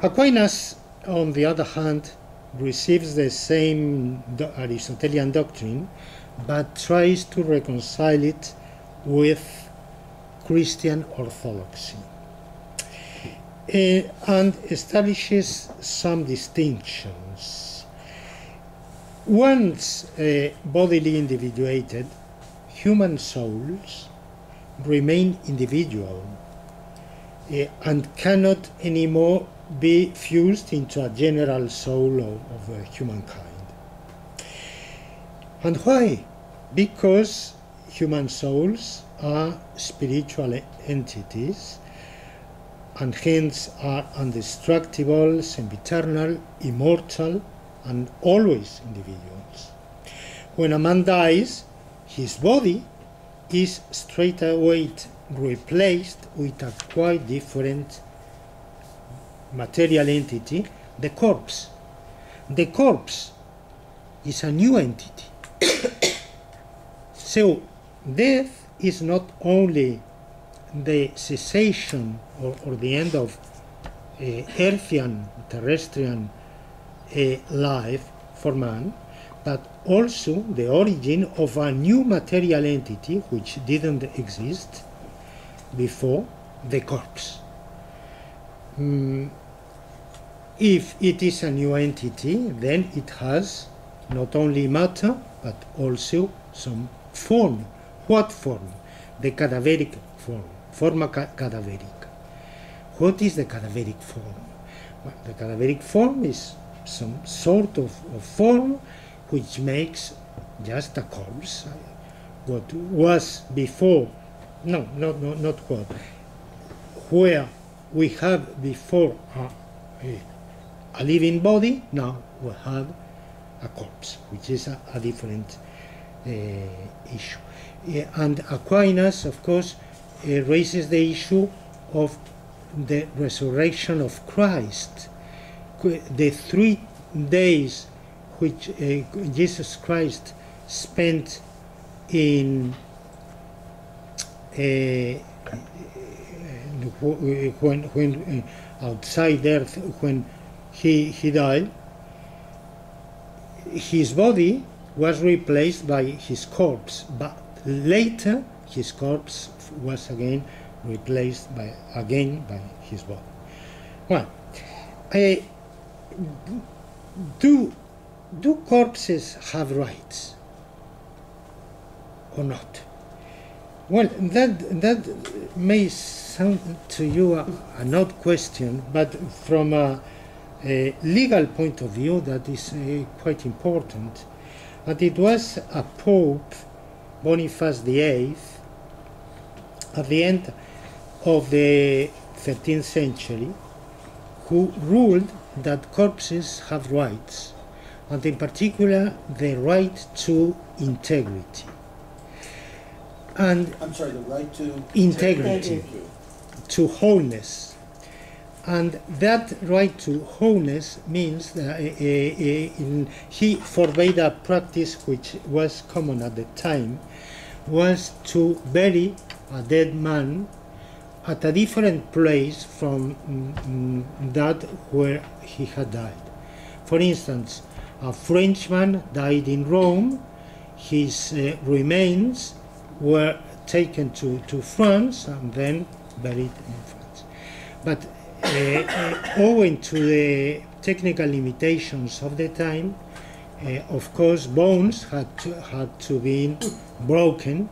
Aquinas, on the other hand, receives the same Aristotelian doctrine, but tries to reconcile it with Christian orthodoxy, and establishes some distinctions. Once bodily individuated, human souls remain individual and cannot anymore be fused into a general soul of humankind. And why? Because human souls are spiritual entities and hence are indestructible, sempiternal, immortal, and always individuals. When a man dies, his body is straightaway replaced with a quite different material entity, the corpse. The corpse is a new entity. So death is not only the cessation or the end of earthian, terrestrial life for man, but also the origin of a new material entity which didn't exist before, the corpse. If it is a new entity, then it has not only matter, but also some form. What form? The cadaveric form, forma cadaverica. What is the cadaveric form? Well, the cadaveric form is some sort of form which makes just a corpse. What was before, not what, where we have before a living body, now we have a corpse, which is a different issue. And Aquinas, of course, raises the issue of the resurrection of Christ. The 3 days which Jesus Christ spent in when outside earth, when he died, his body was replaced by his corpse, but later his corpse was again replaced by his body. Well, do corpses have rights or not? Well, that may sound to you an odd question, but from a legal point of view, that is quite important. And it was a Pope, Boniface VIII, at the end of the 13th century, who ruled that corpses have rights, and in particular the right to integrity. And I'm sorry, the right to integrity, to wholeness. And that right to wholeness means that he forbade a practice which was common at the time, was to bury a dead man at a different place from that where he had died. For instance, a Frenchman died in Rome, his remains were taken to France and then buried in France. But owing to the technical limitations of the time, of course, bones had to be broken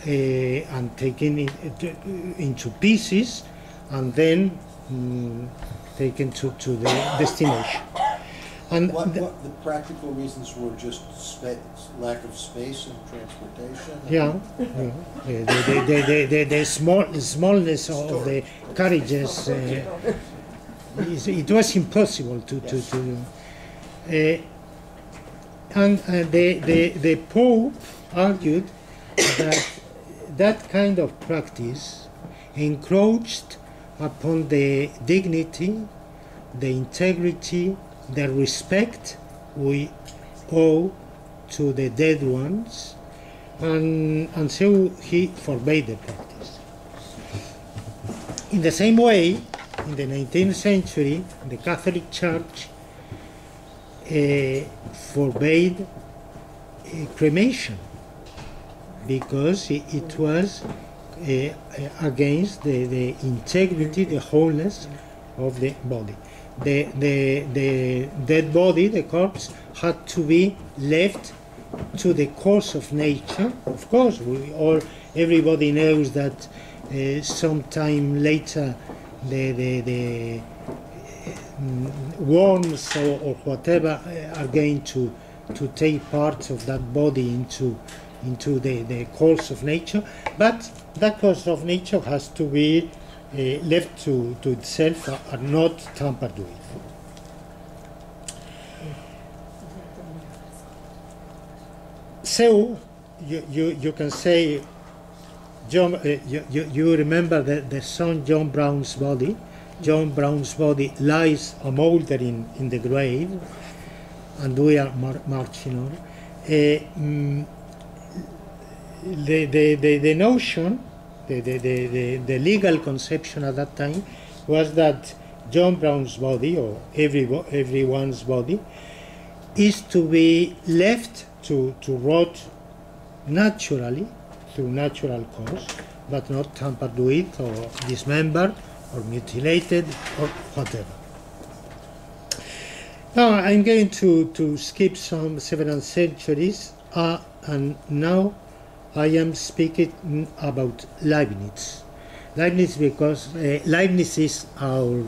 and taken into pieces and then taken to the destination. And what the practical reasons were? Just lack of space and transportation? Yeah. The smallness of the carriages, it was impossible to and the Pope argued that kind of practice encroached upon the dignity, the integrity, the respect we owe to the dead ones, and so he forbade the practice. In the same way, in the 19th century, the Catholic Church forbade cremation because it was against the integrity, the wholeness of the body. The dead body, the corpse, had to be left to the course of nature. Of course, everybody knows that sometime later the worms or whatever are going to take part of that body into the course of nature, but that course of nature has to be left to itself and not tampered with. So you can say, John, you remember the song John Brown's Body? John Brown's body lies a mouldering in the grave, and we are marching on. The notion, the legal conception at that time was that John Brown's body, or everyone's body, is to be left to rot naturally through natural cause, but not tampered with or dismembered or mutilated or whatever. Now I'm going to skip several centuries, and now I am speaking about Leibniz. Leibniz because Leibniz is our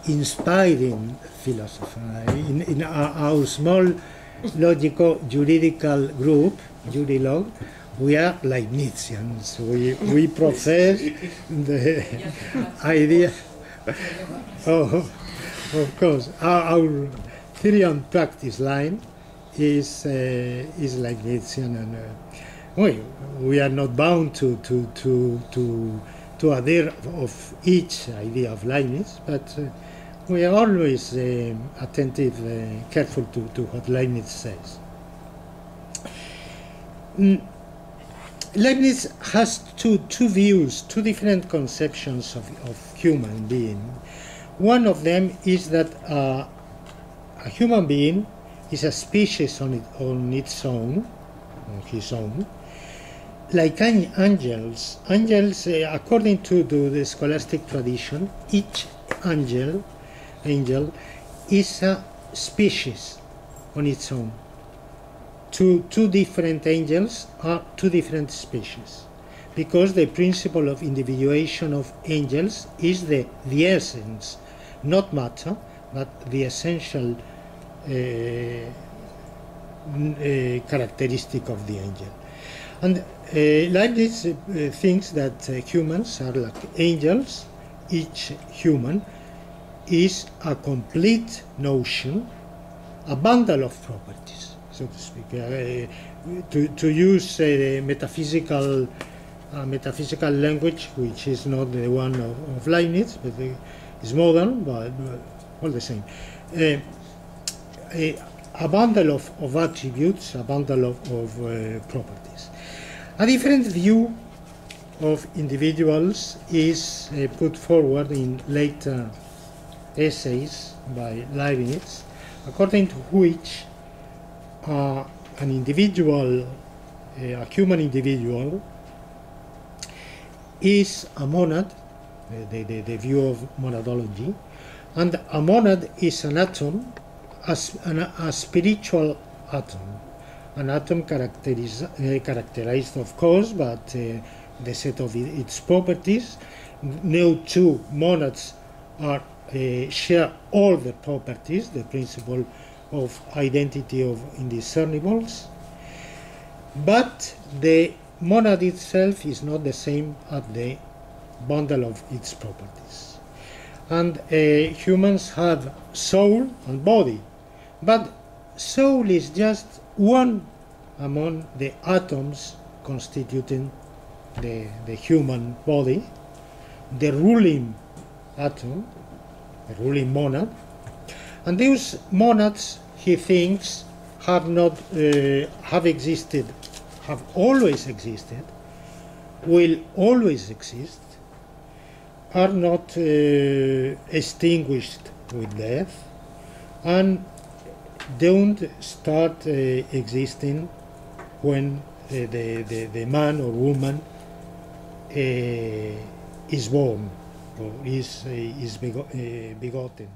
inspiring philosopher. In our small logico-juridical group, Jurilog, we are Leibnizians. We profess the idea. Of course, our theory and practice line is Leibnizian, and we are not bound to adhere of each idea of Leibniz, but we are always attentive, careful to what Leibniz says. Leibniz has two views, two different conceptions of human being. One of them is that a human being is a species on its own, on his own, like angels. Angels, according to the scholastic tradition, each angel is a species on its own. Two different angels are two different species, because the principle of individuation of angels is the essence, not matter, but the essential characteristic of the angel. And Leibniz thinks that humans are like angels. Each human is a complete notion, a bundle of properties, so to speak. To use metaphysical language, which is not the one of Leibniz, but is modern, but all the same. A bundle of attributes, a bundle of properties. A different view of individuals is put forward in later essays by Leibniz, according to which an individual, a human individual, is a monad, the view of monadology, and a monad is an atom, a spiritual atom, an atom characterized, of course, but the set of its properties. No two monads share all the properties, the principle of identity of indiscernibles, but the monad itself is not the same as the bundle of its properties. And humans have soul and body, but soul is just one among the atoms constituting the human body, the ruling atom, the ruling monad, and these monads, he thinks, have always existed, will always exist, are not extinguished with death and don't start existing when the man or woman is born or is begotten.